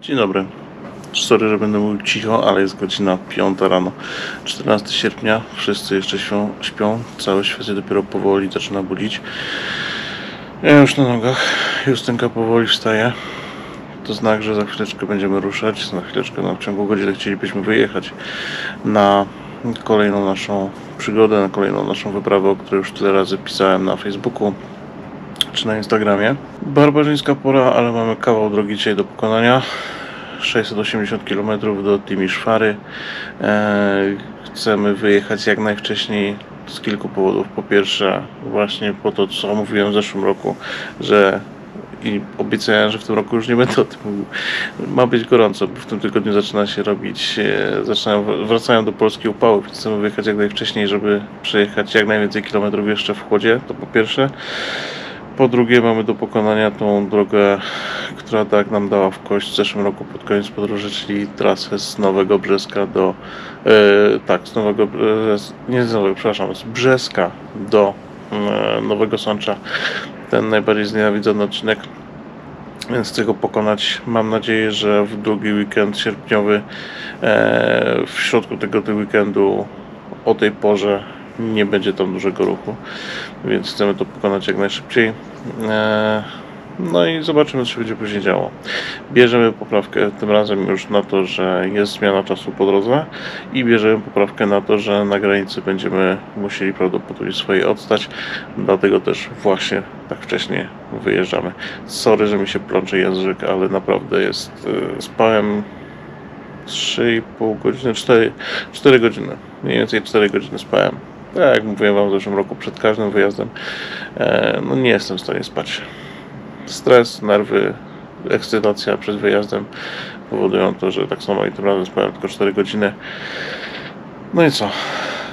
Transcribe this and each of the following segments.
Dzień dobry. Sorry, że będę mówił cicho, ale jest godzina 5 rano. 14 sierpnia. Wszyscy jeszcze śpią. Cały świat się dopiero powoli zaczyna budzić. Ja już na nogach. Justynka powoli wstaje. To znak, że za chwileczkę będziemy ruszać. Za chwileczkę, w ciągu godziny chcielibyśmy wyjechać na kolejną naszą przygodę, na kolejną naszą wyprawę, o której już tyle razy pisałem na Facebooku czy na Instagramie. Barbarzyńska pora, ale mamy kawał drogi dzisiaj do pokonania. 680 km do Timișoara. Chcemy wyjechać jak najwcześniej z kilku powodów. Po pierwsze, właśnie po to, co mówiłem w zeszłym roku, że i obiecałem, że w tym roku już nie będę o tym mówił. Ma być gorąco, bo w tym tygodniu zaczyna się robić, wracają do Polski upały, więc chcemy wyjechać jak najwcześniej, żeby przejechać jak najwięcej kilometrów jeszcze w chłodzie, to po pierwsze. Po drugie, mamy do pokonania tą drogę, która tak nam dała w kość w zeszłym roku pod koniec podróży, czyli trasę z Nowego Brzeska do... z Brzeska do Nowego Sącza. Ten najbardziej znienawidzony odcinek, więc chcę go pokonać. Mam nadzieję, że w długi weekend sierpniowy, w środku tego weekendu o tej porze nie będzie tam dużego ruchu, więc chcemy to pokonać jak najszybciej. No i zobaczymy, co się będzie później działo. Bierzemy poprawkę tym razem już na to, że jest zmiana czasu po drodze i bierzemy poprawkę na to, że na granicy będziemy musieli prawdopodobnie swoje odstać, dlatego też właśnie tak wcześnie wyjeżdżamy. Sorry, że mi się plącze język, ale naprawdę jest... Spałem 3,5 godziny, 4 godziny, mniej więcej 4 godziny spałem. Tak jak mówiłem wam w zeszłym roku, przed każdym wyjazdem, no nie jestem w stanie spać. Stres, nerwy, ekscytacja przed wyjazdem powodują to, że tak samo i tym razem spałem tylko 4 godziny. No i co?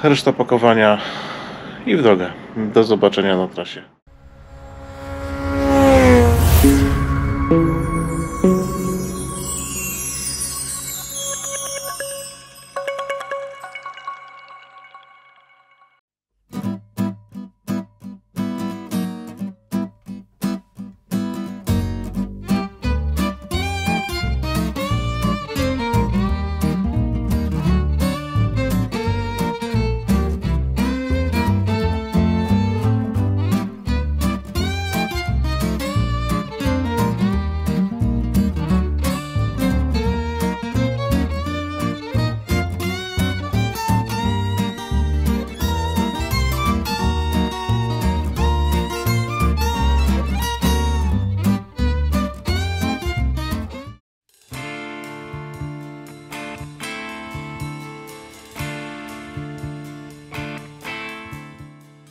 Reszta pakowania i w drogę. Do zobaczenia na trasie.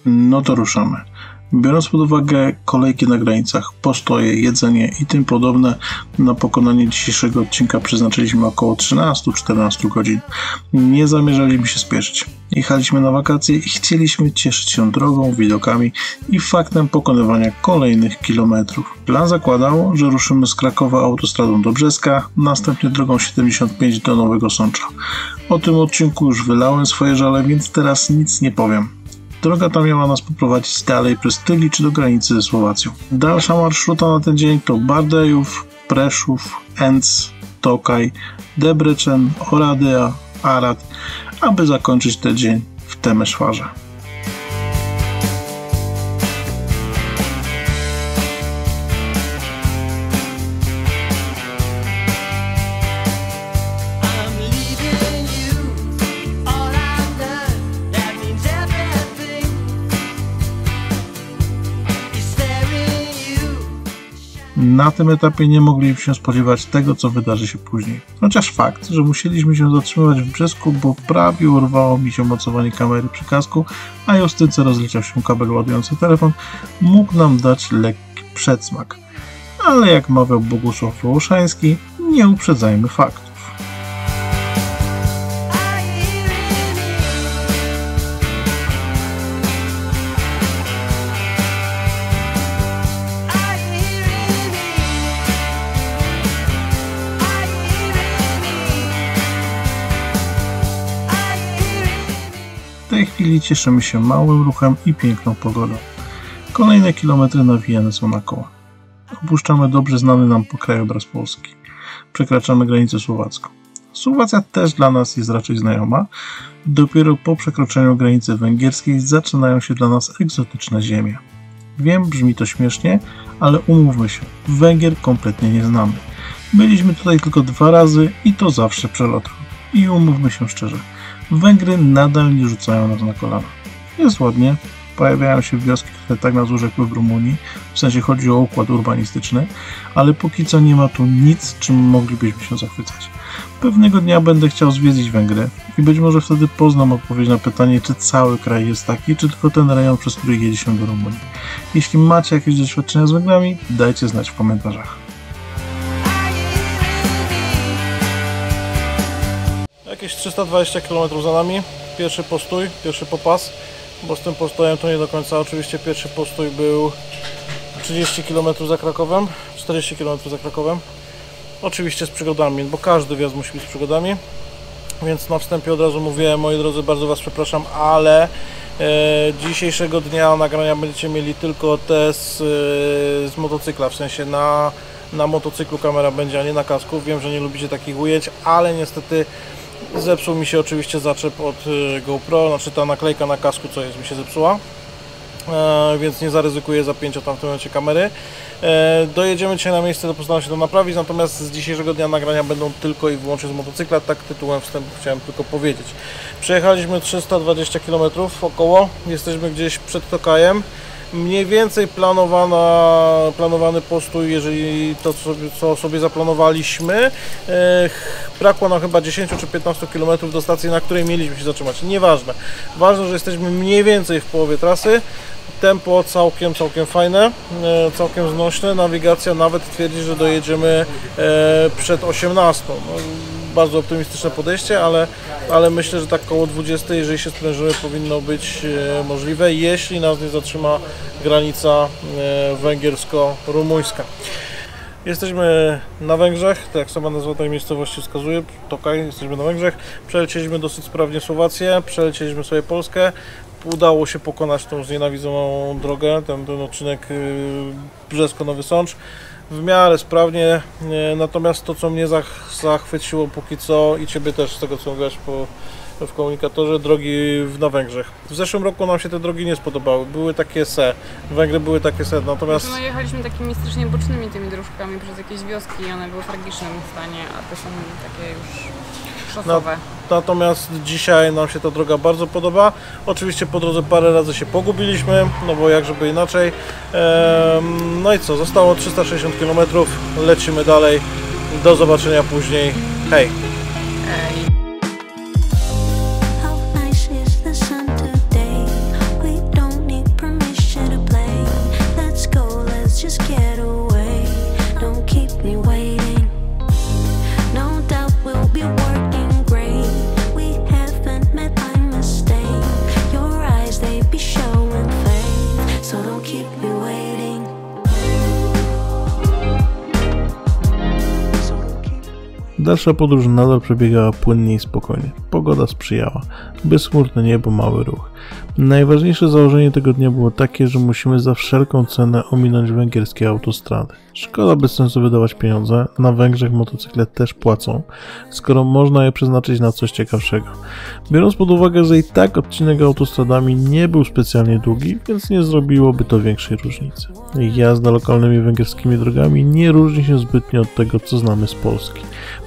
No to ruszamy. Biorąc pod uwagę kolejki na granicach, postoje, jedzenie i tym podobne, na pokonanie dzisiejszego odcinka przeznaczyliśmy około 13-14 godzin. Nie zamierzaliśmy się spieszyć. Jechaliśmy na wakacje i chcieliśmy cieszyć się drogą, widokami i faktem pokonywania kolejnych kilometrów. Plan zakładał, że ruszymy z Krakowa autostradą do Brzeska, następnie drogą 75 do Nowego Sącza. O tym odcinku już wylałem swoje żale, więc teraz nic nie powiem. Droga ta miała nas poprowadzić dalej przez Tylicz do granicy ze Słowacją. Dalsza marszuta na ten dzień to Bardejów, Preszów, Enc, Tokaj, Debrecen, Oradea, Arad, aby zakończyć ten dzień w Temeszwarze. Na tym etapie nie mogliśmy się spodziewać tego, co wydarzy się później. Chociaż fakt, że musieliśmy się zatrzymywać w Brzesku, bo prawie urwało mi się mocowanie kamery przy kasku, a Justynce rozleciał się kabel ładujący telefon, mógł nam dać lekki przedsmak. Ale jak mawiał Bogusław Wołoszański, nie uprzedzajmy faktów. W tej chwili cieszymy się małym ruchem i piękną pogodą. Kolejne kilometry nawijane są na koła. Opuszczamy dobrze znany nam krajobraz Polski. przekraczamy granicę słowacką. Słowacja też dla nas jest raczej znajoma. Dopiero po przekroczeniu granicy węgierskiej zaczynają się dla nas egzotyczne ziemie. Wiem, brzmi to śmiesznie, ale umówmy się, Węgier kompletnie nie znamy. Byliśmy tutaj tylko 2 razy i to zawsze przelotem. I umówmy się szczerze, Węgry nadal nie rzucają nas na kolana. Jest ładnie, pojawiają się wioski, które tak nas urzekły w Rumunii, w sensie chodzi o układ urbanistyczny, ale póki co nie ma tu nic, czym moglibyśmy się zachwycać. Pewnego dnia będę chciał zwiedzić Węgry i być może wtedy poznam odpowiedź na pytanie, czy cały kraj jest taki, czy tylko ten rejon, przez który jedzie się do Rumunii. Jeśli macie jakieś doświadczenia z Węgrami, dajcie znać w komentarzach. Jakieś 320 km za nami, pierwszy postój, pierwszy popas, bo z tym postojem to nie do końca. Oczywiście pierwszy postój był 30 km za Krakowem, 40 km za Krakowem. Oczywiście z przygodami, bo każdy wjazd musi być z przygodami, więc na wstępie od razu mówię, moi drodzy, bardzo Was przepraszam, ale dzisiejszego dnia nagrania będziecie mieli tylko te z motocykla, w sensie na motocyklu kamera będzie, a nie na kasku. Wiem, że nie lubicie takich ujęć, ale niestety zepsuł mi się oczywiście zaczep od GoPro, znaczy ta naklejka na kasku, co jest, mi się zepsuła, więc nie zaryzykuję zapięcia tam w tym momencie kamery. Dojedziemy dzisiaj na miejsce, postaram się to naprawić, natomiast z dzisiejszego dnia nagrania będą tylko i wyłącznie z motocykla, tak tytułem wstępu chciałem tylko powiedzieć. Przejechaliśmy 320 km około, jesteśmy gdzieś przed Tokajem. Mniej więcej planowany postój, jeżeli to co sobie zaplanowaliśmy, brakło nam chyba 10 czy 15 km do stacji, na której mieliśmy się zatrzymać. Nieważne. Ważne, że jesteśmy mniej więcej w połowie trasy. Tempo całkiem fajne, całkiem znośne. Nawigacja nawet twierdzi, że dojedziemy przed 18. No, bardzo optymistyczne podejście, ale myślę, że tak koło 20, jeżeli się sprężymy, powinno być możliwe, jeśli nas nie zatrzyma granica węgiersko-rumuńska. Jesteśmy na Węgrzech, tak jak sama nazwa tej miejscowości wskazuje, Tokaj, jesteśmy na Węgrzech. Przelecieliśmy dosyć sprawnie Słowację, przelecieliśmy sobie Polskę. Udało się pokonać tą znienawidzoną drogę, ten odcinek Brzesko-Nowy Sącz w miarę sprawnie, natomiast to, co mnie zachwyciło póki co i Ciebie też, z tego co mówiłaś w komunikatorze, drogi na Węgrzech. W zeszłym roku nam się te drogi nie spodobały, były takie Węgry były takie natomiast... No jechaliśmy takimi strasznie bocznymi tymi dróżkami przez jakieś wioski i one były w tragicznym stanie, a te są takie już szosowe. Natomiast dzisiaj nam się ta droga bardzo podoba. Oczywiście po drodze parę razy się pogubiliśmy, no bo jak żeby inaczej. No i co, zostało 360 km, lecimy dalej. Do zobaczenia później. Hej! Dalsza podróż nadal przebiegała płynnie i spokojnie. Pogoda sprzyjała. Bezchmurne niebo, mały ruch. Najważniejsze założenie tego dnia było takie, że musimy za wszelką cenę ominąć węgierskie autostrady. Szkoda bez sensu wydawać pieniądze, na Węgrzech motocykle też płacą, skoro można je przeznaczyć na coś ciekawszego. Biorąc pod uwagę, że i tak odcinek autostradami nie był specjalnie długi, więc nie zrobiłoby to większej różnicy. Jazda lokalnymi węgierskimi drogami nie różni się zbytnio od tego, co znamy z Polski.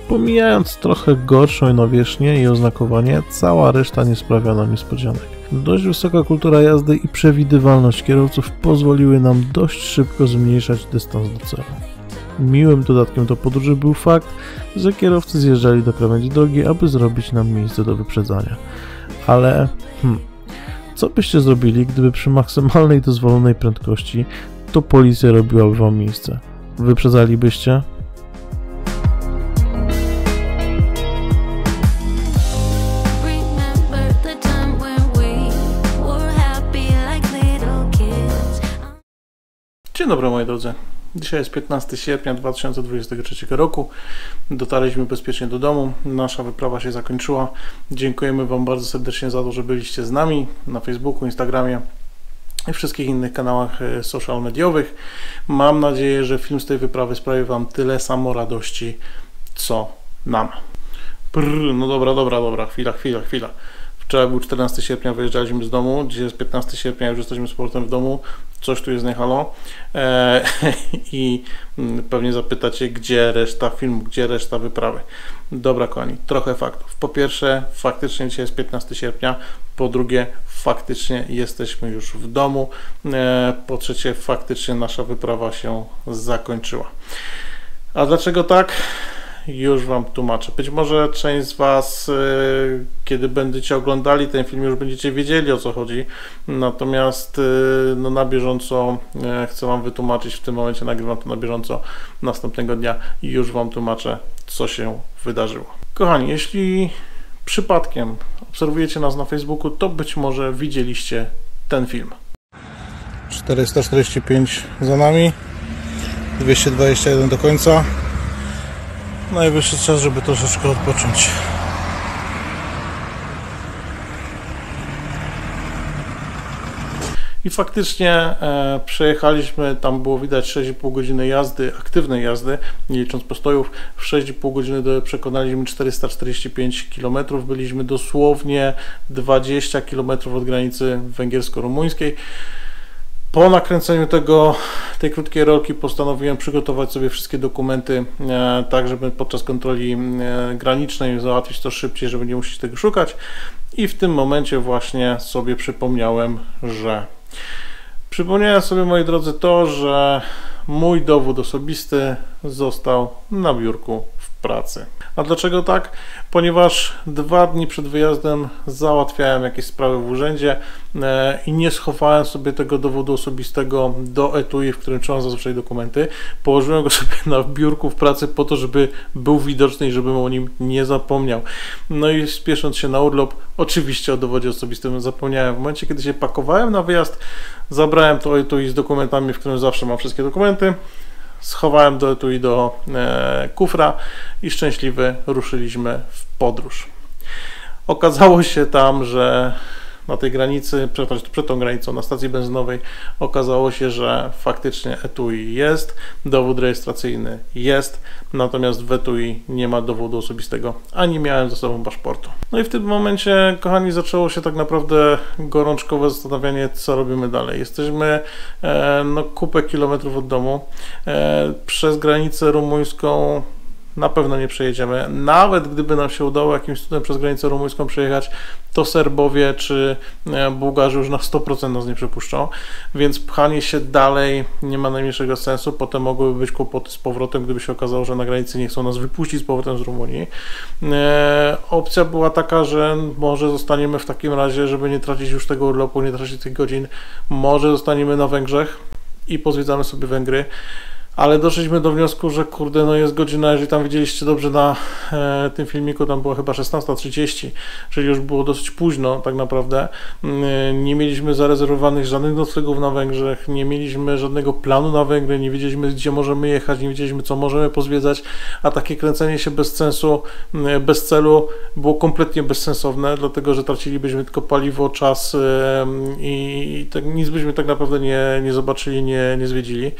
Pomijając trochę gorszą nawierzchnię i oznakowanie, cała reszta nie sprawia nam niespodzianek. Dość wysoka kultura jazdy i przewidywalność kierowców pozwoliły nam dość szybko zmniejszać dystans do celu. Miłym dodatkiem do podróży był fakt, że kierowcy zjeżdżali do krawędzi drogi, aby zrobić nam miejsce do wyprzedzania. Ale co byście zrobili, gdyby przy maksymalnej dozwolonej prędkości to policja robiłaby wam miejsce? Wyprzedzalibyście? Dzień dobry moi drodzy, dzisiaj jest 15 sierpnia 2023 roku, dotarliśmy bezpiecznie do domu, nasza wyprawa się zakończyła. Dziękujemy Wam bardzo serdecznie za to, że byliście z nami na Facebooku, Instagramie i wszystkich innych kanałach social mediowych. Mam nadzieję, że film z tej wyprawy sprawi Wam tyle samo radości, co nam. No dobra, chwila. Wczoraj był 14 sierpnia, wyjeżdżaliśmy z domu, dzisiaj jest 15 sierpnia, już jesteśmy z powrotem w domu, coś tu jest nie halo. I pewnie zapytacie, gdzie reszta filmu, gdzie reszta wyprawy. Dobra kochani, trochę faktów. Po pierwsze, faktycznie dzisiaj jest 15 sierpnia, po drugie, faktycznie jesteśmy już w domu, po trzecie, faktycznie nasza wyprawa się zakończyła. A dlaczego tak? Już Wam tłumaczę. Być może część z Was, kiedy będziecie oglądali ten film, już będziecie wiedzieli, o co chodzi. Natomiast no, na bieżąco chcę Wam wytłumaczyć, w tym momencie nagrywam to na bieżąco, następnego dnia i już Wam tłumaczę, co się wydarzyło. Kochani, jeśli przypadkiem obserwujecie nas na Facebooku, to być może widzieliście ten film. 445 za nami, 221 do końca. Najwyższy czas, żeby troszeczkę odpocząć. I faktycznie przejechaliśmy, tam było widać 6,5 godziny jazdy, aktywnej jazdy, nie licząc postojów. W 6,5 godziny przekonaliśmy 445 km. Byliśmy dosłownie 20 km od granicy węgiersko-rumuńskiej. Po nakręceniu tej krótkiej rolki postanowiłem przygotować sobie wszystkie dokumenty, tak żeby podczas kontroli granicznej załatwić to szybciej, żeby nie musieć tego szukać. I w tym momencie właśnie sobie przypomniałem, moi drodzy, to, że mój dowód osobisty został na biurku w pracy. A dlaczego tak? Ponieważ 2 dni przed wyjazdem załatwiałem jakieś sprawy w urzędzie i nie schowałem sobie tego dowodu osobistego do etui, w którym trzymam zazwyczaj dokumenty. Położyłem go sobie na biurku w pracy po to, żeby był widoczny i żebym o nim nie zapomniał. No i spiesząc się na urlop, oczywiście o dowodzie osobistym zapomniałem. W momencie, kiedy się pakowałem na wyjazd, zabrałem to etui z dokumentami, w którym zawsze mam wszystkie dokumenty. Schowałem do etui do kufra i szczęśliwie ruszyliśmy w podróż. Okazało się tam, że na tej granicy, przed tą granicą, na stacji benzynowej, okazało się, że faktycznie etui jest, dowód rejestracyjny jest, natomiast w etui nie ma dowodu osobistego, ani miałem ze sobą paszportu. No i w tym momencie, kochani, zaczęło się tak naprawdę gorączkowe zastanawianie, co robimy dalej. Jesteśmy no, kupę kilometrów od domu, przez granicę rumuńską na pewno nie przejedziemy. Nawet gdyby nam się udało jakimś cudem przez granicę rumuńską przejechać, to Serbowie czy Bułgarzy już na 100% nas nie przepuszczą, więc pchanie się dalej nie ma najmniejszego sensu. Potem mogłyby być kłopoty z powrotem, gdyby się okazało, że na granicy nie chcą nas wypuścić z powrotem z Rumunii. Opcja była taka, że może zostaniemy w takim razie, żeby nie tracić już tego urlopu, nie tracić tych godzin, może zostaniemy na Węgrzech i pozwiedzamy sobie Węgry. Ale doszliśmy do wniosku, że kurde, no jest godzina, jeżeli tam widzieliście dobrze na tym filmiku, tam była chyba 16:30, czyli już było dosyć późno tak naprawdę. Nie mieliśmy zarezerwowanych żadnych noclegów na Węgrzech, nie mieliśmy żadnego planu na Węgry, nie wiedzieliśmy, gdzie możemy jechać, nie wiedzieliśmy, co możemy pozwiedzać, a takie kręcenie się bez sensu, bez celu było kompletnie bezsensowne, dlatego że tracilibyśmy tylko paliwo, czas i tak, nic byśmy tak naprawdę nie zobaczyli, nie zwiedzili.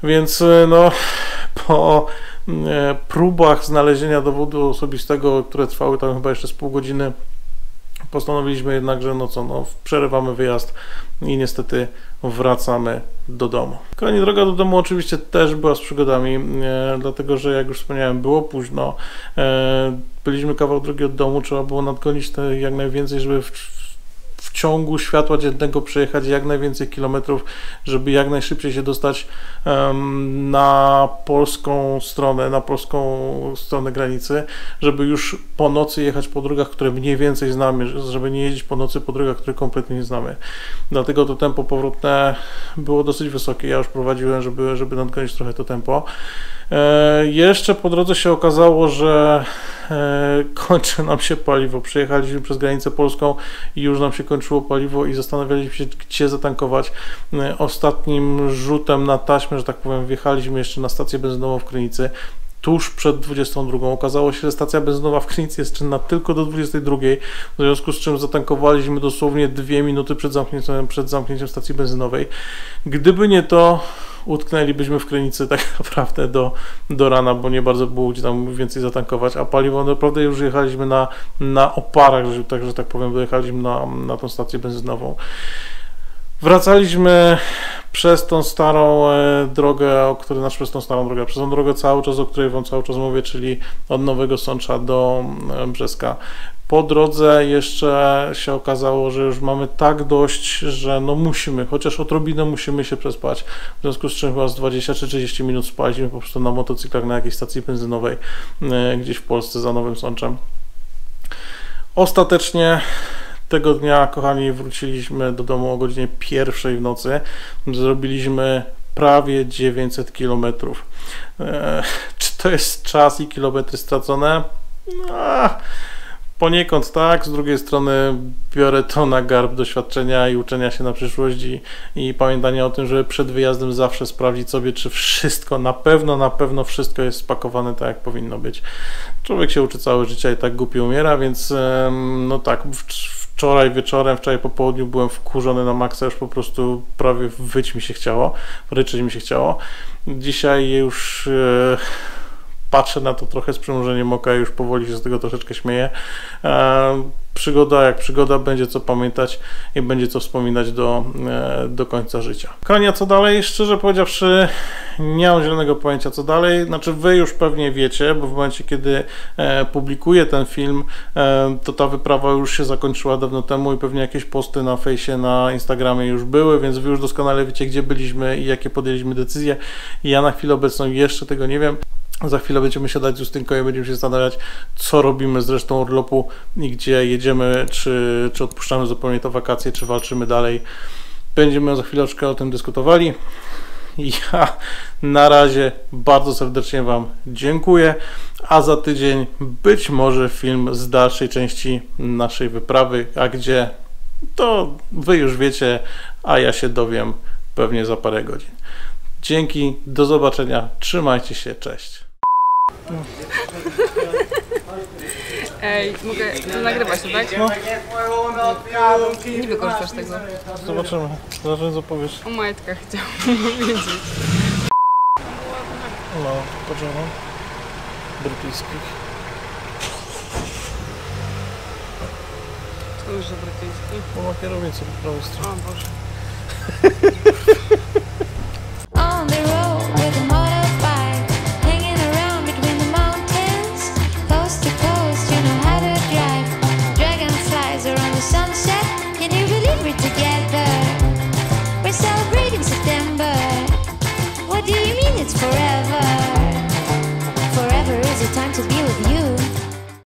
Więc no, po próbach znalezienia dowodu osobistego, które trwały tam chyba jeszcze z pół godziny, postanowiliśmy jednak, że no co, no przerywamy wyjazd i niestety wracamy do domu. Kochani, droga do domu oczywiście też była z przygodami, dlatego że jak już wspomniałem, było późno, byliśmy kawał drogi od domu, trzeba było nadgonić te jak najwięcej, żeby w ciągu światła dziennego przejechać jak najwięcej kilometrów, żeby jak najszybciej się dostać na polską stronę granicy, żeby już po nocy jechać po drogach, które mniej więcej znamy, żeby nie jeździć po nocy po drogach, które kompletnie nie znamy. Dlatego to tempo powrotne było dosyć wysokie. Ja już prowadziłem, żeby nadgonić trochę to tempo. Jeszcze po drodze się okazało, że kończy nam się paliwo. Przejechaliśmy przez granicę polską i już nam się kończyło paliwo i zastanawialiśmy się, gdzie zatankować. Ostatnim rzutem na taśmę, że tak powiem, wjechaliśmy jeszcze na stację benzynową w Krynicy. Tuż przed 22. Okazało się, że stacja benzynowa w Krynicy jest czynna tylko do 22, w związku z czym zatankowaliśmy dosłownie 2 minuty przed zamknięciem stacji benzynowej. Gdyby nie to, utknęlibyśmy w Krynicy tak naprawdę do rana, bo nie bardzo było gdzie tam więcej zatankować, a paliwo naprawdę już jechaliśmy na oparach, że tak powiem, dojechaliśmy na tą stację benzynową. Wracaliśmy przez tą starą drogę, przez tą drogę cały czas, o której wam cały czas mówię, czyli od Nowego Sącza do Brzeska. Po drodze jeszcze się okazało, że już mamy tak dość, że no musimy, chociaż odrobinę musimy się przespać, w związku z czym chyba z 20 czy 30 minut spaliśmy po prostu na motocyklach na jakiejś stacji benzynowej gdzieś w Polsce za Nowym Sączem. Ostatecznie tego dnia, kochani, wróciliśmy do domu o godzinie 1 w nocy. Zrobiliśmy prawie 900 km. Czy to jest czas i kilometry stracone? Poniekąd tak, z drugiej strony biorę to na garb doświadczenia i uczenia się na przyszłość i pamiętania o tym, żeby przed wyjazdem zawsze sprawdzić sobie, czy wszystko, na pewno wszystko jest spakowane tak, jak powinno być. Człowiek się uczy całe życie i tak głupio umiera, więc no tak, wczoraj po południu byłem wkurzony na maksa, już po prostu prawie wyć mi się chciało, ryczeć mi się chciało. Dzisiaj już patrzę na to trochę z przymrużeniem oka i już powoli się z tego troszeczkę śmieję. Przygoda jak przygoda, będzie co pamiętać i będzie co wspominać do końca życia. Kochani, a co dalej? Szczerze powiedziawszy, nie mam zielonego pojęcia co dalej. Znaczy wy już pewnie wiecie, bo w momencie kiedy publikuję ten film, to ta wyprawa już się zakończyła dawno temu i pewnie jakieś posty na fejsie, na Instagramie już były, więc wy już doskonale wiecie, gdzie byliśmy i jakie podjęliśmy decyzje. Ja na chwilę obecną jeszcze tego nie wiem. Za chwilę będziemy siadać z Justynką i będziemy się zastanawiać, co robimy z resztą urlopu i gdzie jedziemy, czy odpuszczamy zupełnie te wakacje, czy walczymy dalej. Będziemy za chwileczkę o tym dyskutowali. Ja na razie bardzo serdecznie wam dziękuję, a za tydzień być może film z dalszej części naszej wyprawy, a gdzie to wy już wiecie, a ja się dowiem pewnie za parę godzin. Dzięki, do zobaczenia, trzymajcie się, cześć. Ej, mogę nagrywać to, tak? No. Nie wykorzystasz tego. Zobaczymy, co powiesz. O majtkach chciałam powiedzieć. No, podziemem brytyjskich. Skąd, że brytyjski? No, ma kierownicę po prawej stronie. O Boże.